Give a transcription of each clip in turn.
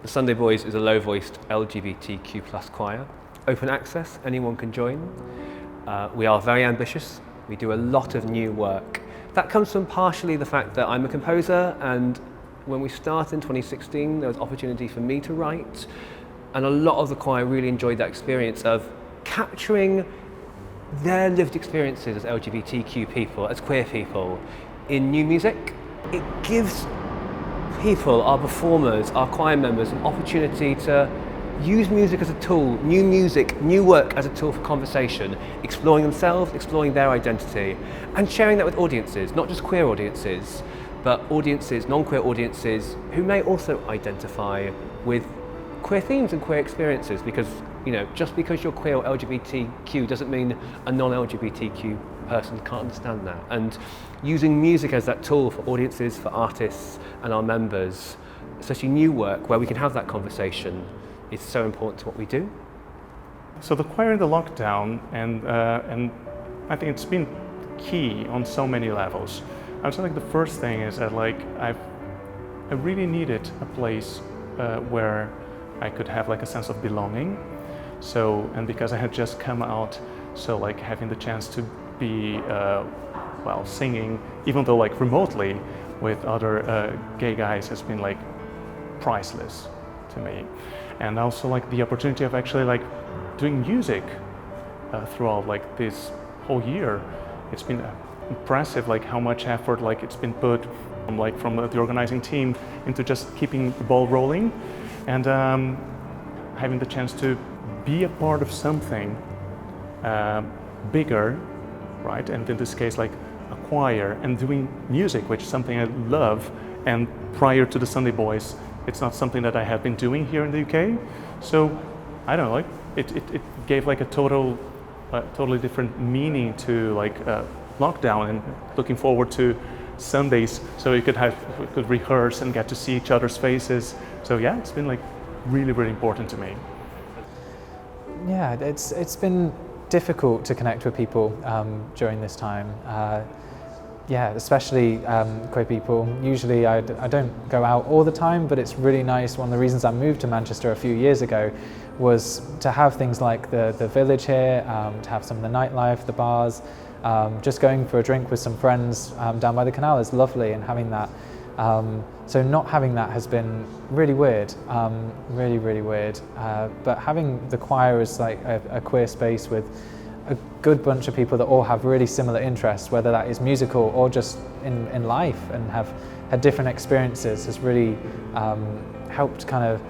The Sunday Boys is a low-voiced LGBTQ plus choir. Open access, anyone can join. We are very ambitious. We do a lot of new work. That comes from partially the fact that I'm a composer, and when we started in 2016, there was opportunity for me to write, and a lot of the choir really enjoyed that experience of capturing their lived experiences as LGBTQ people, as queer people, in new music. It gives people, our performers, our choir members, an opportunity to use music as a tool, new music, new work as a tool for conversation, exploring themselves, exploring their identity, and sharing that with audiences, not just queer audiences, but audiences, non-queer audiences, who may also identify with queer themes and queer experiences, because, you know, just because you're queer or LGBTQ doesn't mean a non-LGBTQ person can't understand that. And using music as that tool for audiences, for artists and our members, especially new work where we can have that conversation, is so important to what we do. So the choir in the lockdown, and I think it's been key on so many levels. I was like, the first thing is that I really needed a place where I could have like a sense of belonging. So, and because I had just come out, so like having the chance to be singing, even though like remotely with other gay guys, has been like priceless to me. And also like the opportunity of actually like doing music throughout like this whole year. It's been impressive like how much effort like it's been put from the organizing team into just keeping the ball rolling, and having the chance to be a part of something bigger, right? And in this case like a choir, and doing music, which is something I love. And prior to the Sunday Boys, it's not something that I have been doing here in the UK. So I don't know, like it gave like a totally different meaning to like lockdown, and looking forward to Sundays so we could rehearse and get to see each other's faces. So yeah, it's been like really, really important to me. Yeah, it's been difficult to connect with people during this time. Yeah, especially queer people. Usually I don't go out all the time, but it's really nice. One of the reasons I moved to Manchester a few years ago was to have things like the village here, to have some of the nightlife, the bars. Just going for a drink with some friends down by the canal is lovely, and having that. So not having that has been really weird, really, really weird. But having the choir as like a queer space with a good bunch of people that all have really similar interests, whether that is musical or just in life, and have had different experiences, has really helped help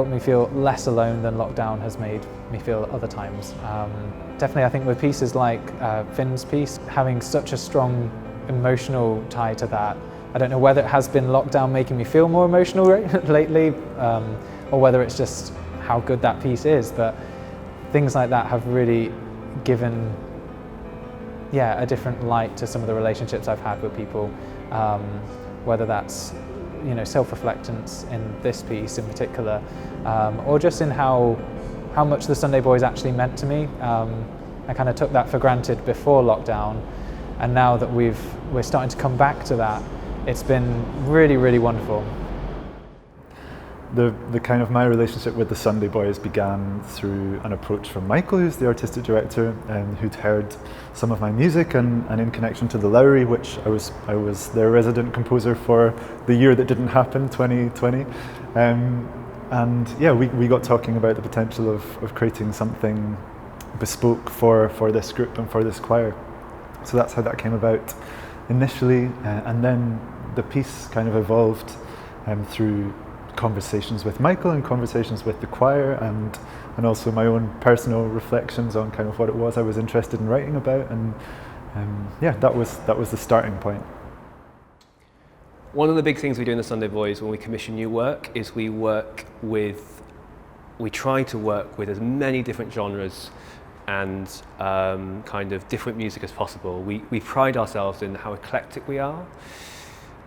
me feel less alone than lockdown has made me feel at other times. Definitely, I think with pieces like Finn's piece, having such a strong emotional tie to that, I don't know whether it has been lockdown making me feel more emotional lately, or whether it's just how good that piece is, but things like that have really given a different light to some of the relationships I've had with people, whether that's, you know, self-reflectance in this piece in particular, or just in how much the Sunday Boys actually meant to me. I kind of took that for granted before lockdown, and now that we're starting to come back to that, it's been really, really wonderful. The kind of my relationship with the Sunday Boys began through an approach from Michael, who's the artistic director, and who'd heard some of my music, and in connection to the Lowry, which I was their resident composer for the year that didn't happen, 2020. And yeah, we got talking about the potential of creating something bespoke for this group and for this choir. So that's how that came about initially, and then the piece kind of evolved through conversations with Michael and conversations with the choir, and also my own personal reflections on kind of what it was I was interested in writing about, and that was the starting point. One of the big things we do in the Sunday Boys when we commission new work is we try to work with as many different genres and kind of different music as possible. We pride ourselves in how eclectic we are.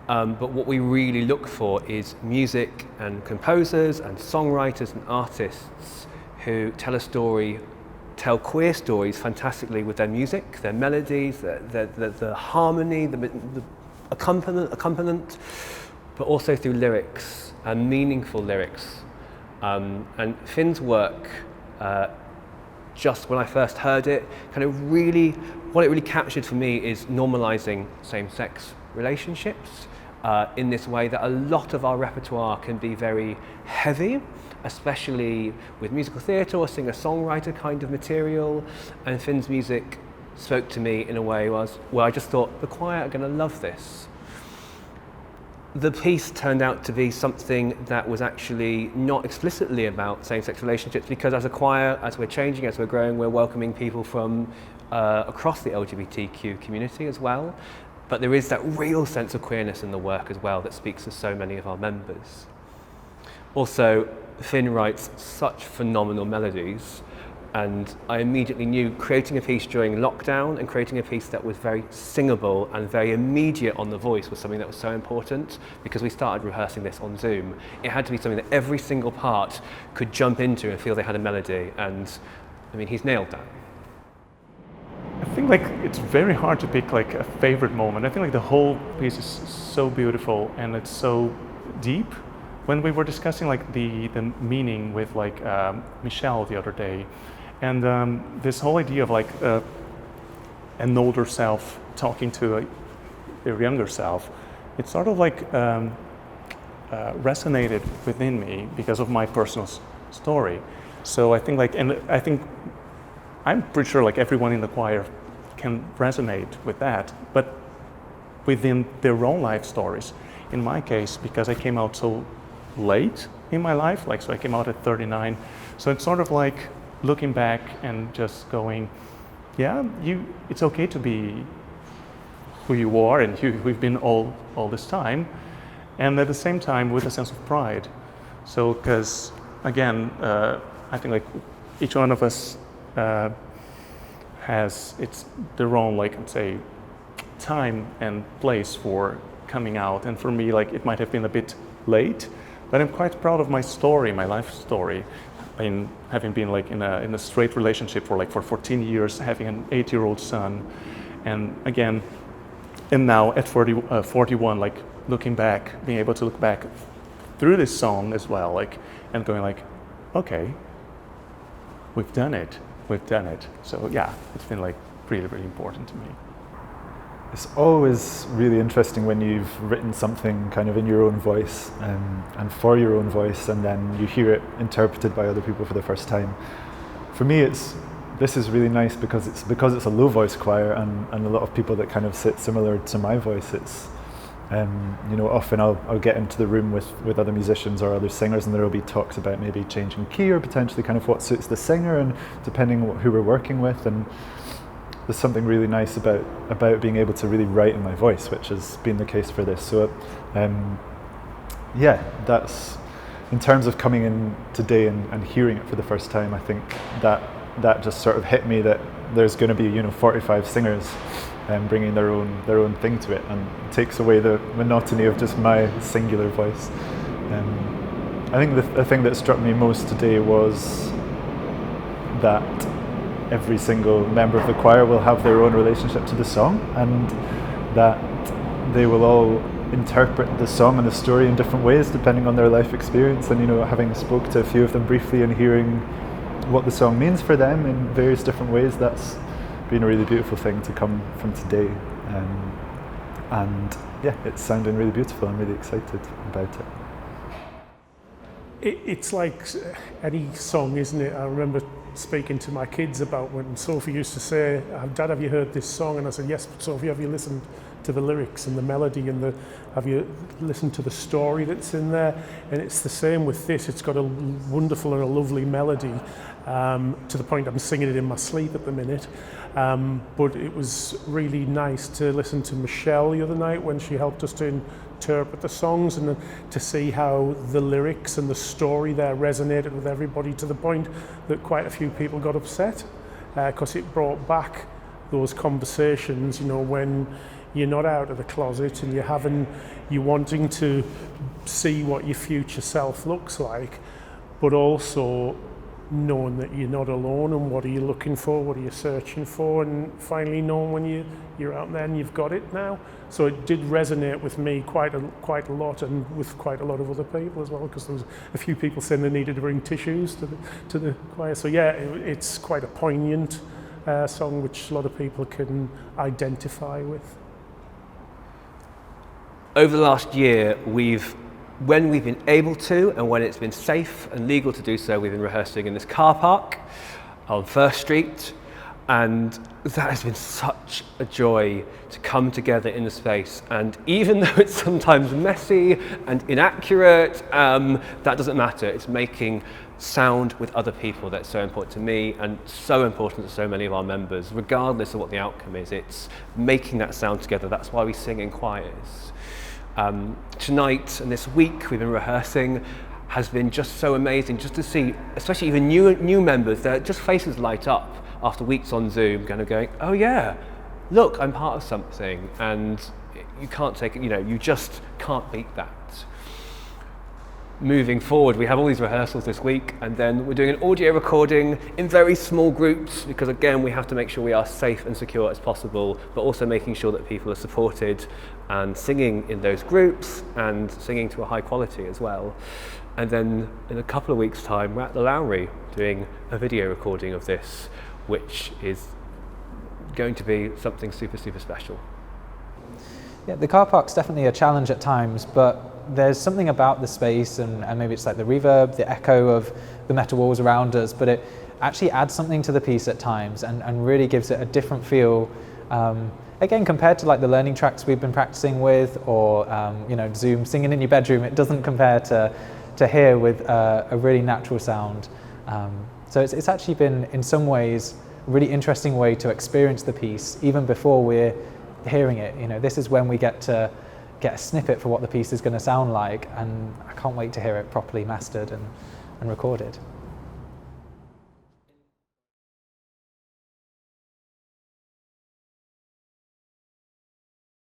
But what we really look for is music and composers and songwriters and artists who tell a story, tell queer stories fantastically with their music, their melodies, the harmony, the accompaniment, but also through lyrics and meaningful lyrics. And Finn's work, just when I first heard it, kind of really, what it really captured for me is normalizing same-sex relationships in this way that a lot of our repertoire can be very heavy, especially with musical theatre or singer-songwriter kind of material. And Finn's music spoke to me in a way where I just thought, the choir are going to love this. The piece turned out to be something that was actually not explicitly about same-sex relationships, because as a choir, as we're changing, as we're growing, we're welcoming people from across the LGBTQ community as well. But there is that real sense of queerness in the work as well that speaks to so many of our members. Also, Finn writes such phenomenal melodies, and I immediately knew creating a piece during lockdown and creating a piece that was very singable and very immediate on the voice was something that was so important, because we started rehearsing this on Zoom. It had to be something that every single part could jump into and feel they had a melody, and I mean, he's nailed that. I think like it's very hard to pick like a favorite moment. I think like the whole piece is so beautiful and it's so deep. When we were discussing like the meaning with like Michelle the other day, and this whole idea of like an older self talking to a younger self, it sort of like resonated within me because of my personal story. So I think like, and I think I'm pretty sure like everyone in the choir can resonate with that, but within their own life stories. In my case, because I came out so late in my life, like so I came out at 39, so it's sort of like looking back and just going, yeah, it's okay to be who you are and who we've been all this time, and at the same time with a sense of pride. So because again, I think like each one of us has their own, like, let's say, time and place for coming out, and for me, like, it might have been a bit late, but I'm quite proud of my story, my life story. In having been like in a straight relationship for 14 years, having an 8-year-old son, and again, and now at 41, like looking back, being able to look back through this song as well, like, and going like, okay, we've done it. So yeah, it's been like really, really important to me. It's always really interesting when you've written something kind of in your own voice and for your own voice, and then you hear it interpreted by other people for the first time. For me, this is really nice because it's a low voice choir, and a lot of people that kind of sit similar to my voice. It's often I'll get into the room with other musicians or other singers, and there will be talks about maybe changing key or potentially kind of what suits the singer, and depending on who we're working with. And there's something really nice about being able to really write in my voice, which has been the case for this. So that's in terms of coming in today and hearing it for the first time. I think that just sort of hit me that there's going to be 45 singers bringing their own thing to it, and it takes away the monotony of just my singular voice. I think the thing that struck me most today was that every single member of the choir will have their own relationship to the song, and that they will all interpret the song and the story in different ways depending on their life experience. And having spoke to a few of them briefly and hearing what the song means for them in various different ways, that's been a really beautiful thing to come from today. And yeah, it's sounding really beautiful. I'm really excited about it. It's like any song, isn't it? I remember speaking to my kids about when Sophie used to say, "Dad, have you heard this song?" And I said, "Yes, Sophie, have you listened to the lyrics and the melody and have you listened to the story that's in there?" And it's the same with this. It's got a wonderful and a lovely melody, to the point I'm singing it in my sleep at the minute. But it was really nice to listen to Michelle the other night when she helped us to interpret the songs, and to see how the lyrics and the story there resonated with everybody, to the point that quite a few people got upset, because it brought back those conversations, when you're not out of the closet and you're wanting to see what your future self looks like, but also knowing that you're not alone, and what are you looking for, what are you searching for, and finally knowing when you're out there and you've got it now. So it did resonate with me quite a lot, and with quite a lot of other people as well, because there was a few people saying they needed to bring tissues to the choir. So yeah, it's quite a poignant song which a lot of people can identify with. Over the last year, when we've been able to, and when it's been safe and legal to do so, we've been rehearsing in this car park on First Street, and that has been such a joy to come together in the space. And even though it's sometimes messy and inaccurate, that doesn't matter. It's making sound with other people that's so important to me and so important to so many of our members, regardless of what the outcome is. It's making that sound together. That's why we sing in choirs. Tonight and this week we've been rehearsing has been just so amazing, just to see, especially even new members, their just faces light up after weeks on Zoom, kind of going, oh yeah, look, I'm part of something, and you can't take it, you just can't beat that. Moving forward, we have all these rehearsals this week, and then we're doing an audio recording in very small groups, because again, we have to make sure we are safe and secure as possible, but also making sure that people are supported and singing in those groups and singing to a high quality as well. And then in a couple of weeks' time, we're at the Lowry doing a video recording of this, which is going to be something super, super special. Yeah, the car park's definitely a challenge at times, but there's something about the space, and maybe it's like the reverb, the echo of the metal walls around us, but it actually adds something to the piece at times and really gives it a different feel. Again, compared to like the learning tracks we've been practicing with, or Zoom singing in your bedroom, it doesn't compare to here with a really natural sound. So it's actually been, in some ways, a really interesting way to experience the piece, even before we're hearing it. This is when we get to get a snippet for what the piece is going to sound like, and I can't wait to hear it properly mastered and recorded.